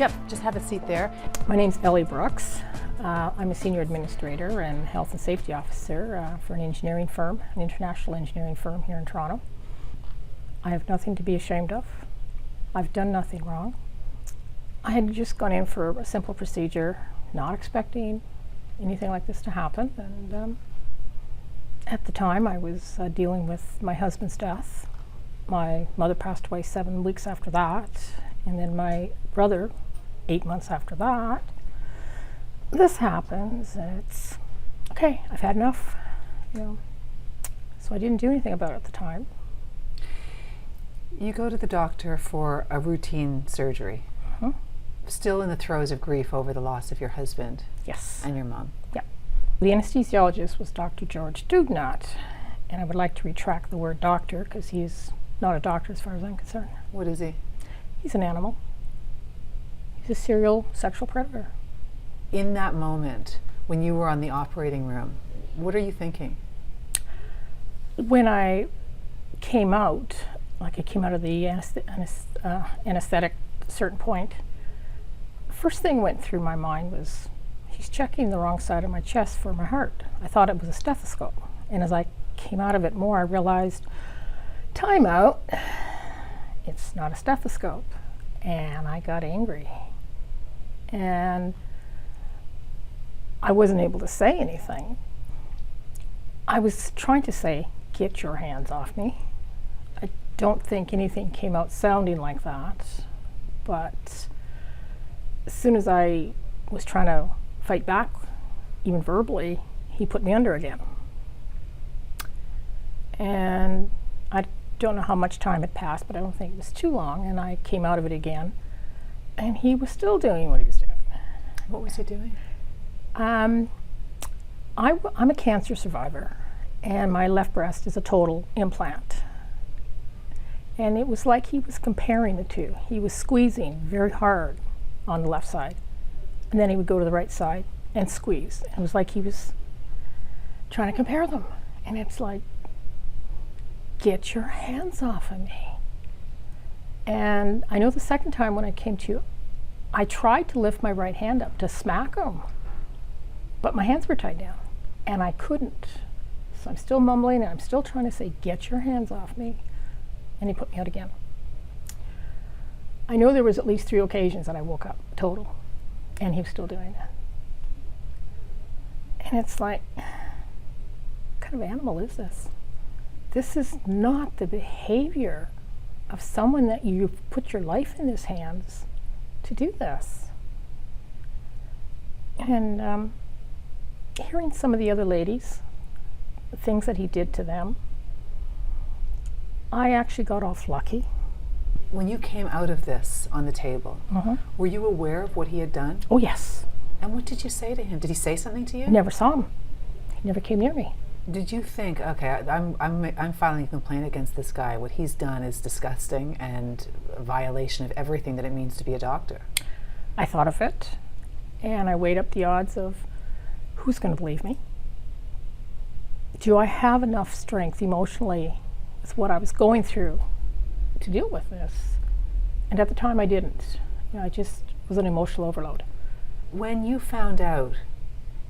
Yep, just have a seat there. My name's Ellie Brooks. I'm a senior administrator and health and safety officer for an engineering firm, an international engineering firm here in Toronto. I have nothing to be ashamed of. I've done nothing wrong. I had just gone in for a simple procedure, not expecting anything like this to happen. And at the time, I was dealing with my husband's death. My mother passed away 7 weeks after that, and then my brother 8 months after that. This happens, and it's okay. I've had enough, So I didn't do anything about it at the time. You go to the doctor for a routine surgery. Mm-hmm. Still in the throes of grief over the loss of your husband. Yes. And your mom. Yeah. The anesthesiologist was Dr. George Doodnaught, and I would like to retract the word doctor because he's not a doctor as far as I'm concerned. What is he? He's an animal. He's a serial sexual predator. In that moment, when you were on the operating room, what are you thinking? When I came out, I came out of the anesthetic at a certain point, the first thing went through my mind was, he's checking the wrong side of my chest for my heart. I thought it was a stethoscope. And as I came out of it more, I realized, time out, it's not a stethoscope. And I got angry. And I wasn't able to say anything. I was trying to say, get your hands off me. I don't think anything came out sounding like that, but as soon as I was trying to fight back, even verbally, he put me under again. And I don't know how much time had passed, but I don't think it was too long, and I came out of it again, and he was still doing what he was doing. What was he doing? I'm a cancer survivor, and my left breast is a total implant. And it was like he was comparing the two. He was squeezing very hard on the left side, and then he would go to the right side and squeeze. It was like he was trying to compare them. And it's like, get your hands off of me. And I know the second time when I came to, I tried to lift my right hand up to smack him, but my hands were tied down, and I couldn't. So I'm still mumbling, and I'm still trying to say, get your hands off me. And he put me out again. I know there was at least 3 occasions that I woke up total, and he was still doing it. And it's like, what kind of animal is this? This is not the behavior of someone that you've put your life in his hands to do this. And hearing some of the other ladies, the things that he did to them, I actually got off lucky. When you came out of this on the table, were you aware of what he had done? Oh, yes. And what did you say to him? Did he say something to you? I never saw him. He never came near me. Did you think, okay, I'm filing a complaint against this guy. What he's done is disgusting and a violation of everything that it means to be a doctor? I thought of it, and I weighed up the odds of who's going to believe me. Do I have enough strength emotionally with what I was going through to deal with this? And at the time I didn't. I just was an emotional overload. When you found out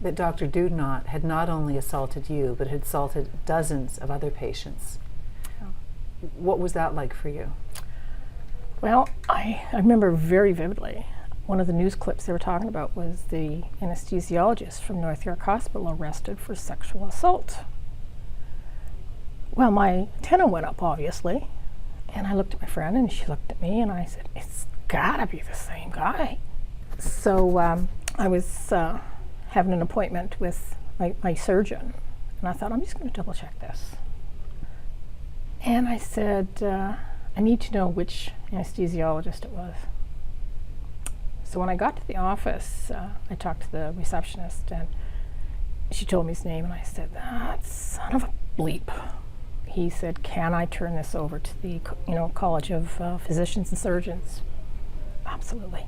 that Dr. Doodnaught had not only assaulted you, but had assaulted dozens of other patients, what was that like for you? Well, I remember very vividly, one of the news clips they were talking about was the anesthesiologist from North York Hospital arrested for sexual assault. Well, my antenna went up, obviously, and I looked at my friend, and she looked at me, and I said, it's gotta be the same guy. So I was having an appointment with my surgeon, and I thought, I'm just going to double check this. And I said, I need to know which anesthesiologist it was. So when I got to the office, I talked to the receptionist, and she told me his name, and I said, that son of a bleep. He said, can I turn this over to the College of Physicians and Surgeons? Absolutely.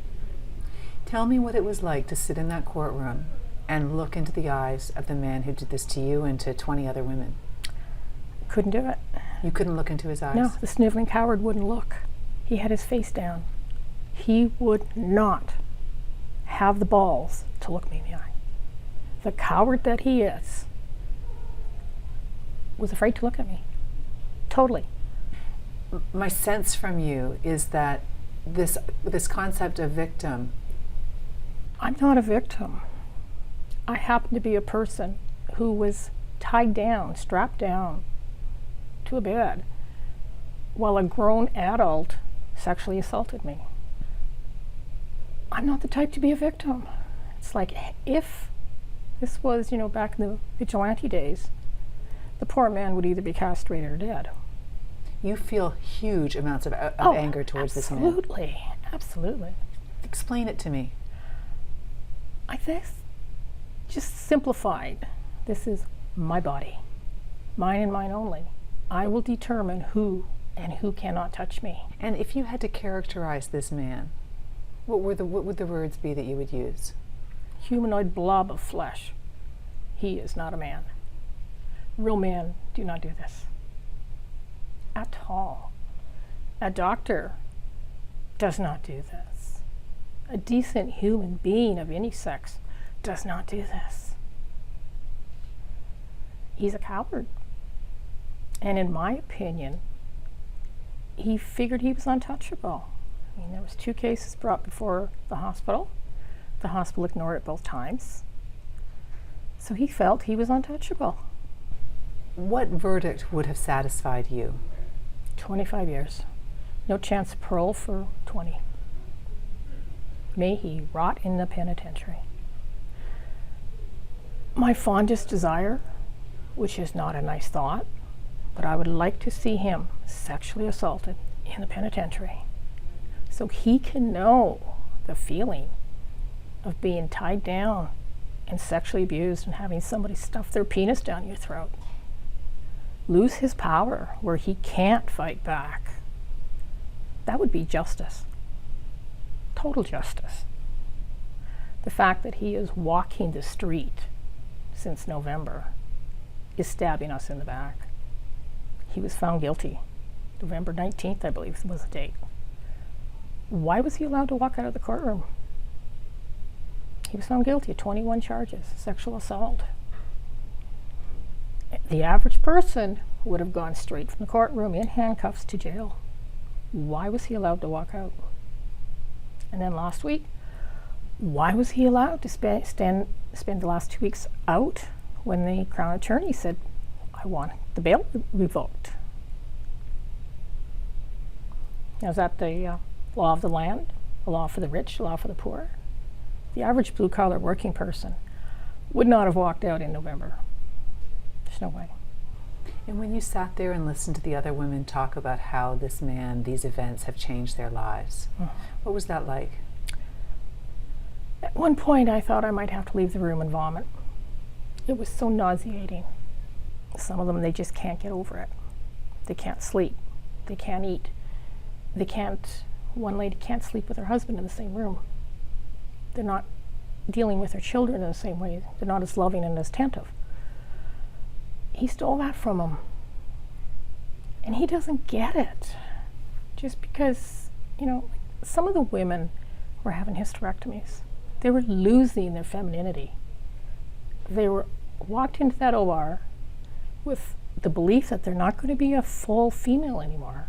Tell me what it was like to sit in that courtroom and look into the eyes of the man who did this to you and to 20 other women. Couldn't do it. You couldn't look into his eyes? No, the sniveling coward wouldn't look. He had his face down. He would not have the balls to look me in the eye. The coward that he is was afraid to look at me. Totally. My sense from you is that this concept of victim. I'm not a victim. I happen to be a person who was tied down, strapped down to a bed while a grown adult sexually assaulted me. I'm not the type to be a victim. It's like if this was, back in the vigilante days, the poor man would either be castrated or dead. You feel huge amounts of anger towards this man. Absolutely, absolutely. Explain it to me. I think just simplified. This is my body, mine and mine only. I will determine who and who cannot touch me. And if you had to characterize this man, what would the words be that you would use? Humanoid blob of flesh. He is not a man. Real men do not do this. At all. A doctor does not do this. A decent human being of any sex does not do this. He's a coward. And in my opinion, he figured he was untouchable. I mean, there was 2 cases brought before the hospital. The hospital ignored it both times. So he felt he was untouchable. What verdict would have satisfied you? 25 years. No chance of parole for 20. May he rot in the penitentiary. My fondest desire, which is not a nice thought, but I would like to see him sexually assaulted in the penitentiary so he can know the feeling of being tied down and sexually abused and having somebody stuff their penis down your throat. Lose his power where he can't fight back. That would be justice. Total justice. The fact that he is walking the street since November is stabbing us in the back. He was found guilty. November 19th, I believe, was the date. Why was he allowed to walk out of the courtroom? He was found guilty of 21 charges, sexual assault. The average person would have gone straight from the courtroom in handcuffs to jail. Why was he allowed to walk out? And then last week, why was he allowed to spend the last 2 weeks out when the Crown Attorney said, I want the bail revoked? Now, is that the law of the land, a law for the rich, a law for the poor? The average blue-collar working person would not have walked out in November. There's no way. And when you sat there and listened to the other women talk about how this man, these events have changed their lives, what was that like? At one point, I thought I might have to leave the room and vomit. It was so nauseating. Some of them, they just can't get over it. They can't sleep. They can't eat. One lady can't sleep with her husband in the same room. They're not dealing with their children in the same way. They're not as loving and as attentive. He stole that from him. And he doesn't get it. Just because, some of the women were having hysterectomies. They were losing their femininity. They were walked into that OR with the belief that they're not going to be a full female anymore.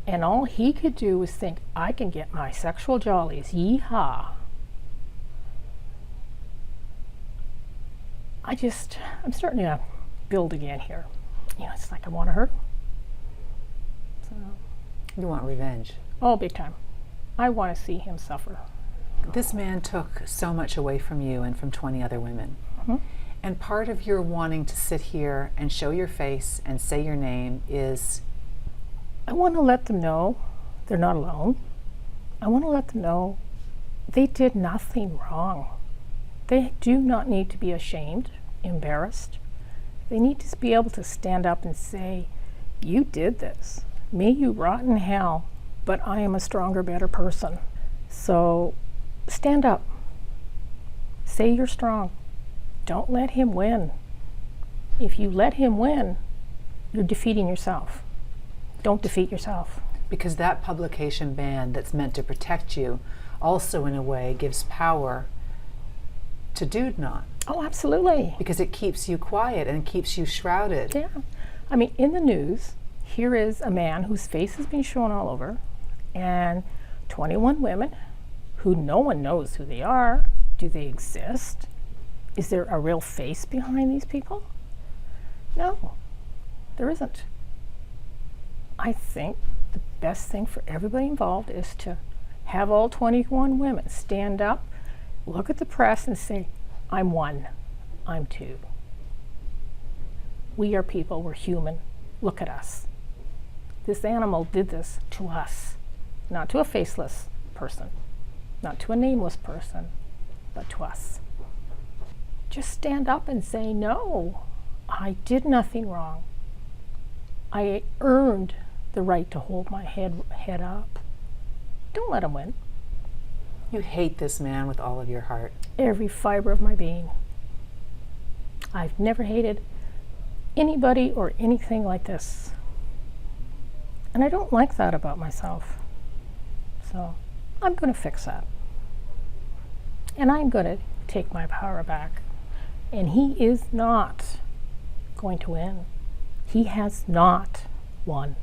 And all he could do was think, I can get my sexual jollies, yee-haw. I'm starting to build again here. It's like I want to hurt. So, You want revenge. oh, big time. I want to see him suffer. This man took so much away from you and from 20 other women. And part of your wanting to sit here and show your face and say your name is, I want to let them know they're not alone. I want to let them know they did nothing wrong. They do not need to be ashamed, embarrassed. They need to be able to stand up and say, you did this. May you rot in hell, but I am a stronger, better person. So stand up. Say you're strong. Don't let him win. If you let him win, you're defeating yourself. Don't defeat yourself. Because that publication ban that's meant to protect you also, in a way, gives power to Doodnaught. Oh, absolutely. Because it keeps you quiet and keeps you shrouded. Yeah. I mean, in the news, here is a man whose face has been shown all over, and 21 women who no one knows who they are. Do they exist? Is there a real face behind these people? No, there isn't. I think the best thing for everybody involved is to have all 21 women stand up, look at the press and say, I'm one, I'm two. We are people, we're human, look at us. This animal did this to us, not to a faceless person, not to a nameless person, but to us. Just stand up and say, no, I did nothing wrong. I earned the right to hold my head up. Don't let him win. You hate this man with all of your heart. Every fiber of my being. I've never hated anybody or anything like this. And I don't like that about myself. So I'm going to fix that. And I'm going to take my power back. And he is not going to win. He has not won.